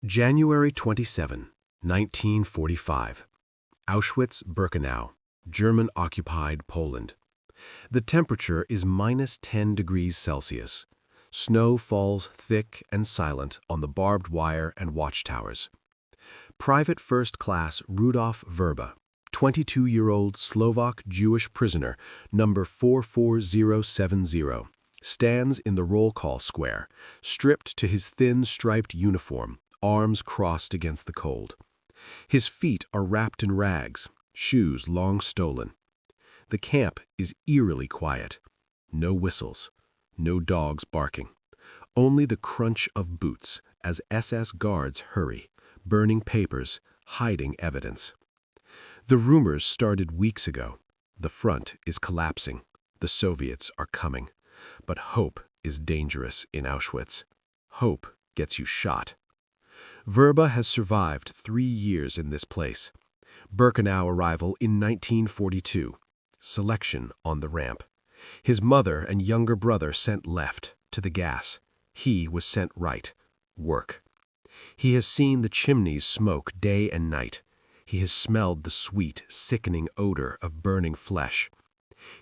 January 27, 1945. Auschwitz-Birkenau, German-occupied Poland. The temperature is -10 degrees Celsius. Snow falls thick and silent on the barbed wire and watchtowers. Private First Class Rudolf Vrba, 22-year-old Slovak Jewish prisoner, number 44070, stands in the roll call square, stripped to his thin striped uniform, arms crossed against the cold. His feet are wrapped in rags, shoes long stolen. The camp is eerily quiet. No whistles, no dogs barking. Only the crunch of boots as SS guards hurry, burning papers, hiding evidence. The rumors started weeks ago. The front is collapsing. The Soviets are coming. But hope is dangerous in Auschwitz. Hope gets you shot. Vrba has survived 3 years in this place. Birkenau arrival in 1942. Selection on the ramp. His mother and younger brother sent left, to the gas. He was sent right, work. He has seen the chimneys smoke day and night. He has smelled the sweet, sickening odor of burning flesh.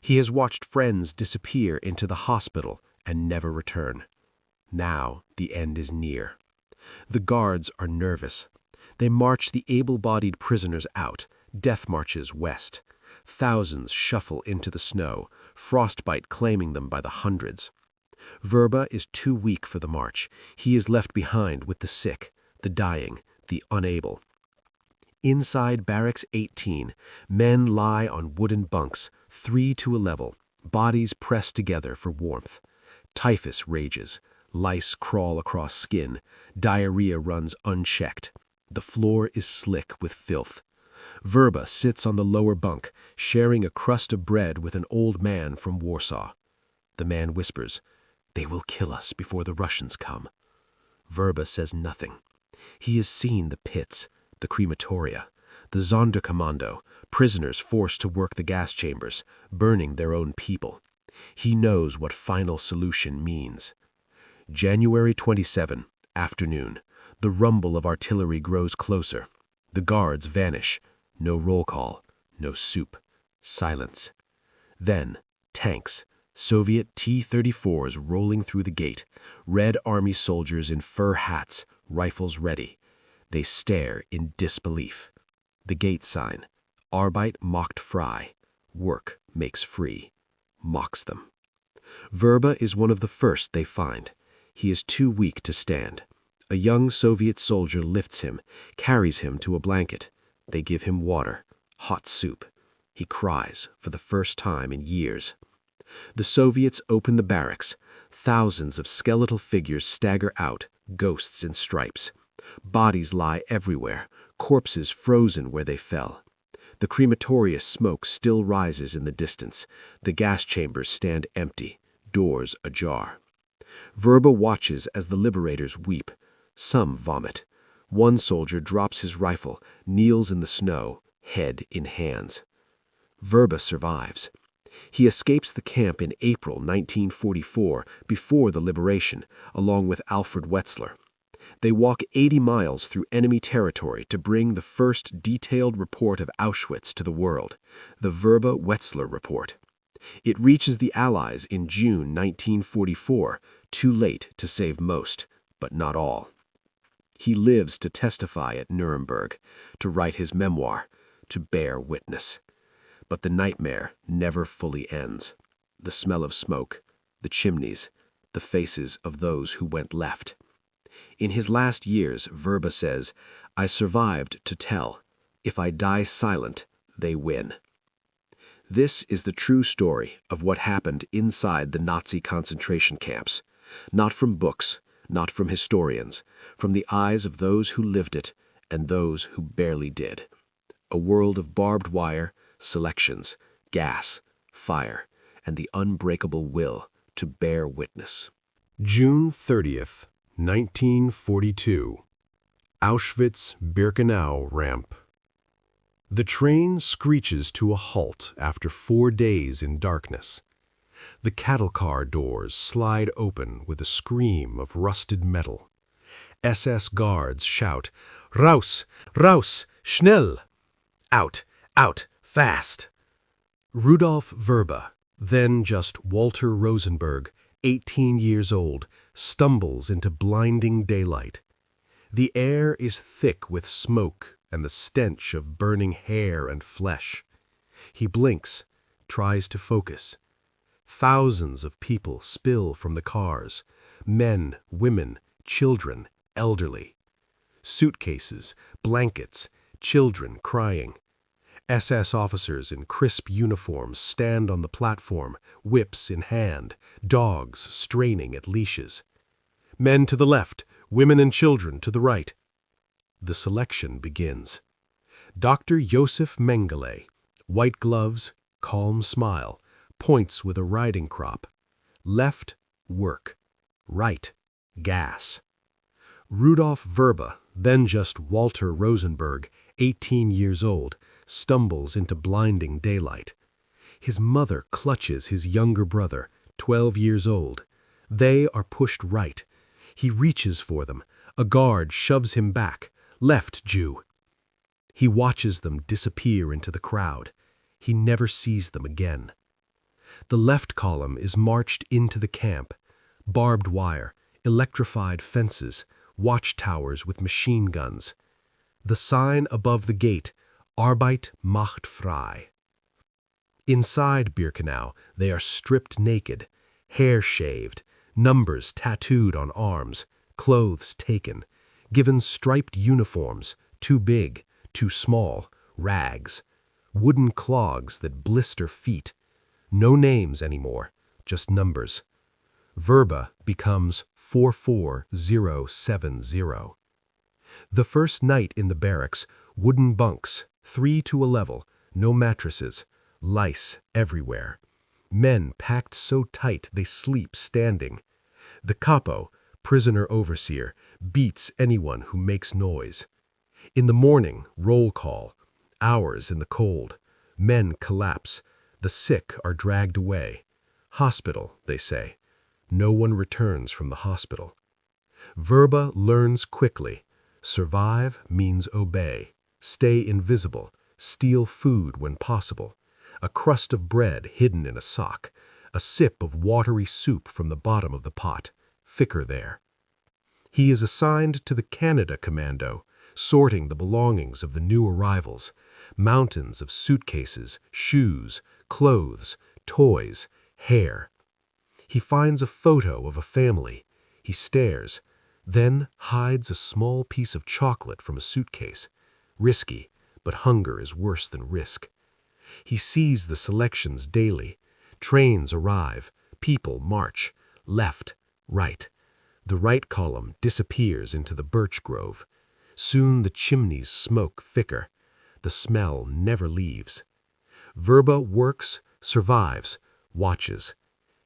He has watched friends disappear into the hospital and never return. Now the end is near. The guards are nervous. They march the able-bodied prisoners out, death marches west. Thousands shuffle into the snow, frostbite claiming them by the hundreds. Vrba is too weak for the march. He is left behind with the sick, the dying, the unable. Inside Barracks 18, men lie on wooden bunks, 3 to a level, bodies pressed together for warmth. Typhus rages. Lice crawl across skin. Diarrhea runs unchecked. The floor is slick with filth. Vrba sits on the lower bunk, sharing a crust of bread with an old man from Warsaw. The man whispers, "They will kill us before the Russians come." Vrba says nothing. He has seen the pits, the crematoria, the Sonderkommando, prisoners forced to work the gas chambers, burning their own people. He knows what final solution means. January 27, afternoon. The rumble of artillery grows closer. The guards vanish. No roll call, no soup, silence. Then, tanks, Soviet T-34s rolling through the gate, Red Army soldiers in fur hats, rifles ready. They stare in disbelief. The gate sign, Arbeit macht frei, work makes free, mocks them. Vrba is one of the first they find. He is too weak to stand. A young Soviet soldier lifts him, carries him to a blanket. They give him water, hot soup. He cries for the first time in years. The Soviets open the barracks. Thousands of skeletal figures stagger out, ghosts in stripes. Bodies lie everywhere, corpses frozen where they fell. The crematoria smoke still rises in the distance. The gas chambers stand empty, doors ajar. Vrba watches as the liberators weep. Some vomit. One soldier drops his rifle, kneels in the snow, head in hands. Vrba survives. He escapes the camp in April 1944, before the liberation, along with Alfred Wetzler. They walk 80 miles through enemy territory to bring the first detailed report of Auschwitz to the world, the Vrba-Wetzler Report. It reaches the Allies in June 1944, too late to save most, but not all. He lives to testify at Nuremberg, to write his memoir, to bear witness. But the nightmare never fully ends. The smell of smoke, the chimneys, the faces of those who went left. In his last years, Vrba says, "I survived to tell. If I die silent, they win." This is the true story of what happened inside the Nazi concentration camps. Not from books, not from historians, from the eyes of those who lived it and those who barely did. A world of barbed wire, selections, gas, fire, and the unbreakable will to bear witness. June 30th, 1942. Auschwitz-Birkenau ramp. The train screeches to a halt after 4 days in darkness. The cattle car doors slide open with a scream of rusted metal. SS guards shout, "Raus! Raus! Schnell!" Out! Out! Fast! Rudolf Vrba, then just Walter Rosenberg, 18 years old, stumbles into blinding daylight. The air is thick with smoke and the stench of burning hair and flesh. He blinks, tries to focus. Thousands of people spill from the cars, men, women, children, elderly. Suitcases, blankets, children crying. SS officers in crisp uniforms stand on the platform, whips in hand, dogs straining at leashes. Men to the left, women and children to the right. The selection begins. Dr. Josef Mengele, white gloves, calm smile, points with a riding crop. Left, work. Right, gas. Rudolf Vrba, then just Walter Rosenberg, 18 years old, stumbles into blinding daylight. His mother clutches his younger brother, 12 years old. They are pushed right. He reaches for them. A guard shoves him back. Left, Jew. He watches them disappear into the crowd. He never sees them again. The left column is marched into the camp. Barbed wire, electrified fences, watchtowers with machine guns. The sign above the gate, Arbeit macht frei. Inside Birkenau, they are stripped naked, hair shaved, numbers tattooed on arms, clothes taken, given striped uniforms, too big, too small, rags, wooden clogs that blister feet. No names anymore, just numbers. Vrba becomes 44070. The first night in the barracks, wooden bunks, 3 to a level, no mattresses, lice everywhere. Men packed so tight they sleep standing. The capo, prisoner overseer, beats anyone who makes noise. In the morning, roll call. Hours in the cold. Men collapse. The sick are dragged away. Hospital, they say. No one returns from the hospital. Vrba learns quickly. Survive means obey. Stay invisible. Steal food when possible. A crust of bread hidden in a sock. A sip of watery soup from the bottom of the pot. Thicker there. He is assigned to the Sonderkommando, sorting the belongings of the new arrivals. Mountains of suitcases, shoes, clothes, toys, hair. He finds a photo of a family. He stares, then hides a small piece of chocolate from a suitcase. Risky, but hunger is worse than risk. He sees the selections daily. Trains arrive, people march, left, right. The right column disappears into the birch grove. Soon the chimneys smoke thicker. The smell never leaves. Vrba works, survives, watches.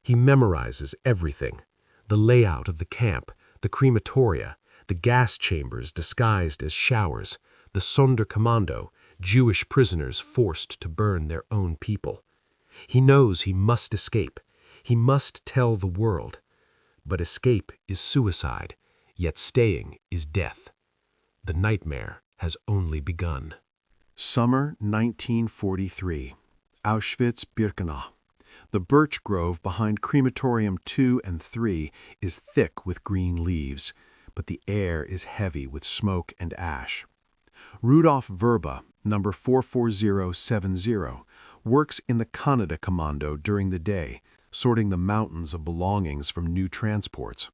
He memorizes everything. The layout of the camp, the crematoria, the gas chambers disguised as showers, the Sonderkommando, Jewish prisoners forced to burn their own people. He knows he must escape. He must tell the world. But escape is suicide, yet staying is death. The nightmare has only begun. Summer 1943. Auschwitz-Birkenau. The birch grove behind crematorium 2 and 3 is thick with green leaves, but the air is heavy with smoke and ash. Rudolf Vrba, number 44070, works in the Sonderkommando during the day, sorting the mountains of belongings from new transports.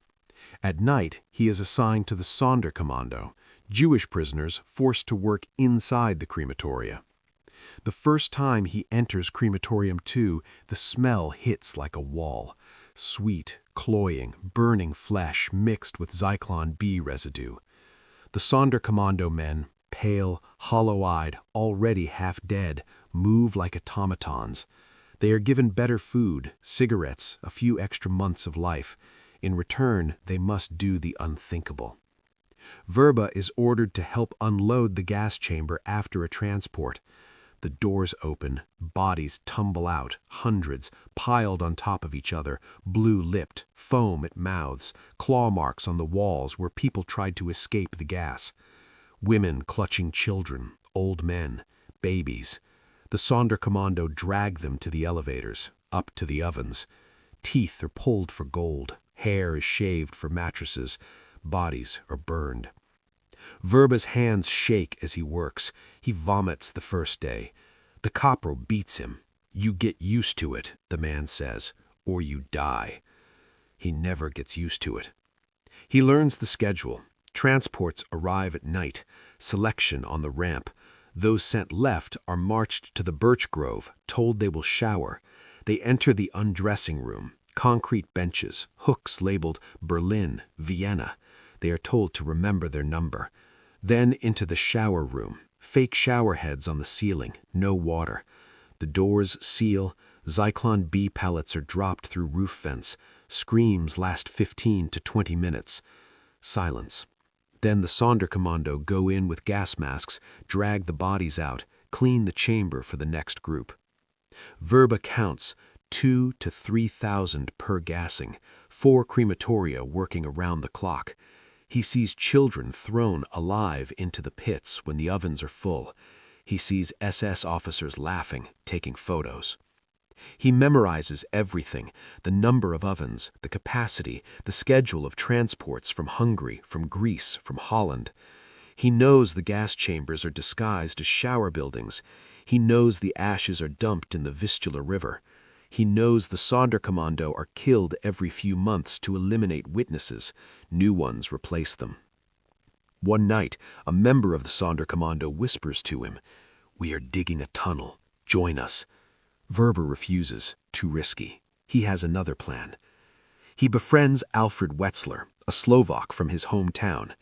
At night, he is assigned to the Sonderkommando, Jewish prisoners forced to work inside the crematoria. The first time he enters crematorium 2, the smell hits like a wall. Sweet, cloying, burning flesh mixed with Zyklon B residue. The Sonderkommando men, pale, hollow-eyed, already half dead, move like automatons. They are given better food, cigarettes, a few extra months of life. In return, they must do the unthinkable. Vrba is ordered to help unload the gas chamber after a transport. The doors open, bodies tumble out, hundreds, piled on top of each other, blue-lipped, foam at mouths, claw marks on the walls where people tried to escape the gas. Women clutching children, old men, babies. The Sonderkommando drag them to the elevators, up to the ovens. Teeth are pulled for gold, hair is shaved for mattresses, bodies are burned. Vrba's hands shake as he works. He vomits the first day. The capo beats him. "You get used to it," the man says, "or you die." He never gets used to it. He learns the schedule. Transports arrive at night. Selection on the ramp. Those sent left are marched to the birch grove, told they will shower. They enter the undressing room. Concrete benches, hooks labeled Berlin, Vienna. They are told to remember their number. Then into the shower room. Fake shower heads on the ceiling, no water. The doors seal. Zyklon B pellets are dropped through roof vents. Screams last 15 to 20 minutes. Silence. Then the Sonderkommando go in with gas masks, drag the bodies out, clean the chamber for the next group. Vrba counts 2,000 to 3,000 per gassing, 4 crematoria working around the clock. He sees children thrown alive into the pits when the ovens are full. He sees SS officers laughing, taking photos. He memorizes everything, the number of ovens, the capacity, the schedule of transports from Hungary, from Greece, from Holland. He knows the gas chambers are disguised as shower buildings. He knows the ashes are dumped in the Vistula River. He knows the Sonderkommando are killed every few months to eliminate witnesses. New ones replace them. One night, a member of the Sonderkommando whispers to him, "We are digging a tunnel. Join us." Vrba refuses. Too risky. He has another plan. He befriends Alfred Wetzler, a Slovak from his hometown.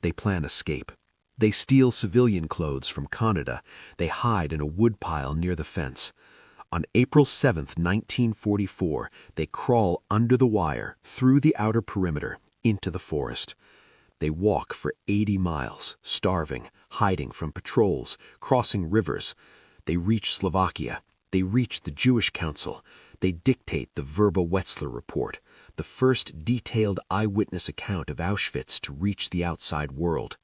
They plan escape. They steal civilian clothes from Canada. They hide in a woodpile near the fence. On April 7th, 1944, they crawl under the wire, through the outer perimeter, into the forest. They walk for 80 miles, starving, hiding from patrols, crossing rivers. They reach Slovakia. They reach the Jewish Council. They dictate the Vrba-Wetzler report, the first detailed eyewitness account of Auschwitz to reach the outside world.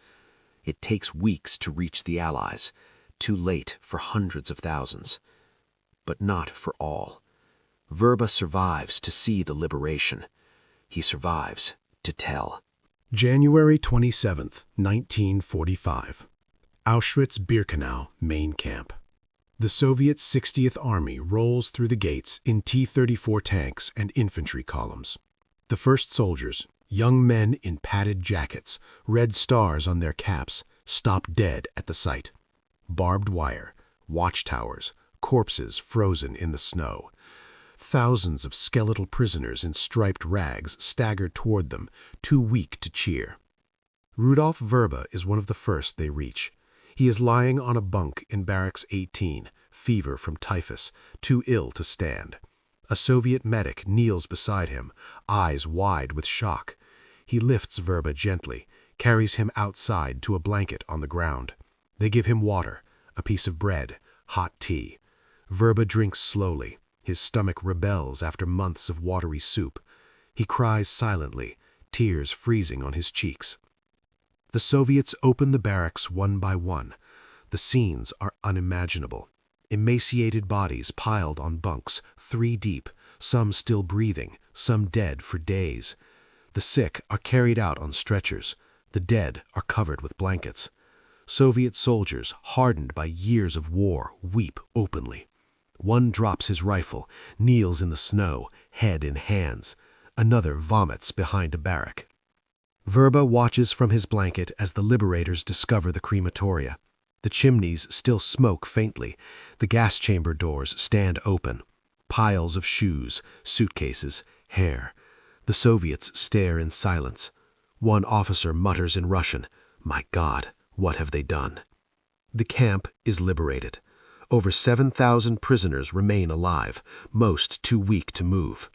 It takes weeks to reach the Allies, too late for hundreds of thousands. But not for all. Vrba survives to see the liberation. He survives to tell. January 27th, 1945. Auschwitz-Birkenau main camp. The Soviet 60th Army rolls through the gates in T-34 tanks and infantry columns. The first soldiers, young men in padded jackets, red stars on their caps, stop dead at the sight. Barbed wire, watchtowers, corpses frozen in the snow. Thousands of skeletal prisoners in striped rags stagger toward them, too weak to cheer. Rudolf Vrba is one of the first they reach. He is lying on a bunk in Barracks 18, fever from typhus, too ill to stand. A Soviet medic kneels beside him, eyes wide with shock. He lifts Vrba gently, carries him outside to a blanket on the ground. They give him water, a piece of bread, hot tea. Vrba drinks slowly. His stomach rebels after months of watery soup. He cries silently, tears freezing on his cheeks. The Soviets open the barracks one by one. The scenes are unimaginable. Emaciated bodies piled on bunks, 3 deep, some still breathing, some dead for days. The sick are carried out on stretchers. The dead are covered with blankets. Soviet soldiers, hardened by years of war, weep openly. One drops his rifle, kneels in the snow, head in hands. Another vomits behind a barrack. Vrba watches from his blanket as the liberators discover the crematoria. The chimneys still smoke faintly. The gas chamber doors stand open. Piles of shoes, suitcases, hair. The Soviets stare in silence. One officer mutters in Russian, "My God, what have they done?" The camp is liberated. Over 7,000 prisoners remain alive, most too weak to move.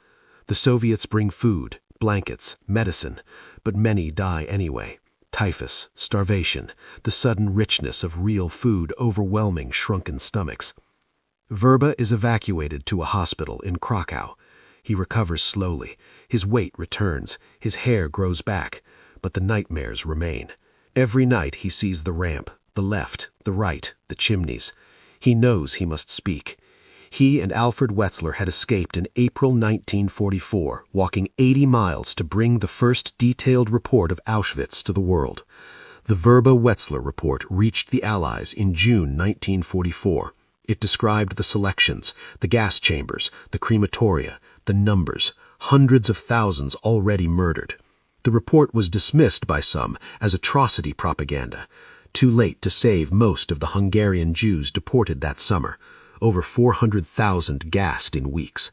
The Soviets bring food, blankets, medicine, but many die anyway. typhus, starvation, the sudden richness of real food overwhelming shrunken stomachs. Vrba is evacuated to a hospital in Krakow. He recovers slowly. His weight returns. His hair grows back. But the nightmares remain. Every night he sees the ramp, the left, the right, the chimneys. He knows he must speak. He and Alfred Wetzler had escaped in April 1944, walking 80 miles to bring the first detailed report of Auschwitz to the world. The Vrba-Wetzler report reached the Allies in June 1944. It described the selections, the gas chambers, the crematoria, the numbers, hundreds of thousands already murdered. The report was dismissed by some as atrocity propaganda. Too late to save most of the Hungarian Jews deported that summer. Over 400,000 gassed in weeks.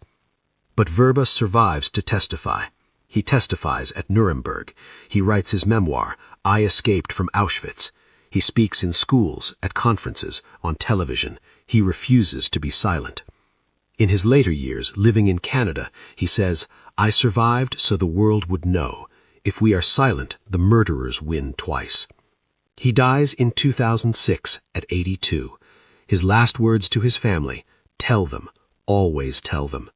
But Vrba survives to testify. He testifies at Nuremberg. He writes his memoir, I Escaped from Auschwitz. He speaks in schools, at conferences, on television. He refuses to be silent. In his later years, living in Canada, he says, I survived so the world would know. If we are silent, the murderers win twice. He dies in 2006 at 82. His last words to his family, tell them, always tell them.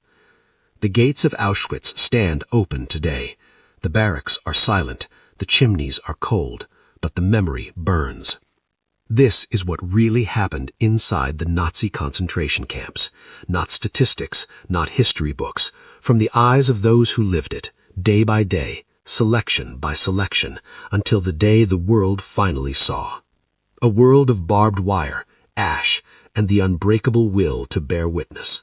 The gates of Auschwitz stand open today. The barracks are silent, the chimneys are cold, but the memory burns. This is what really happened inside the Nazi concentration camps. Not statistics, not history books. From the eyes of those who lived it, day by day, selection by selection, until the day the world finally saw. A world of barbed wire, ash, and the unbreakable will to bear witness.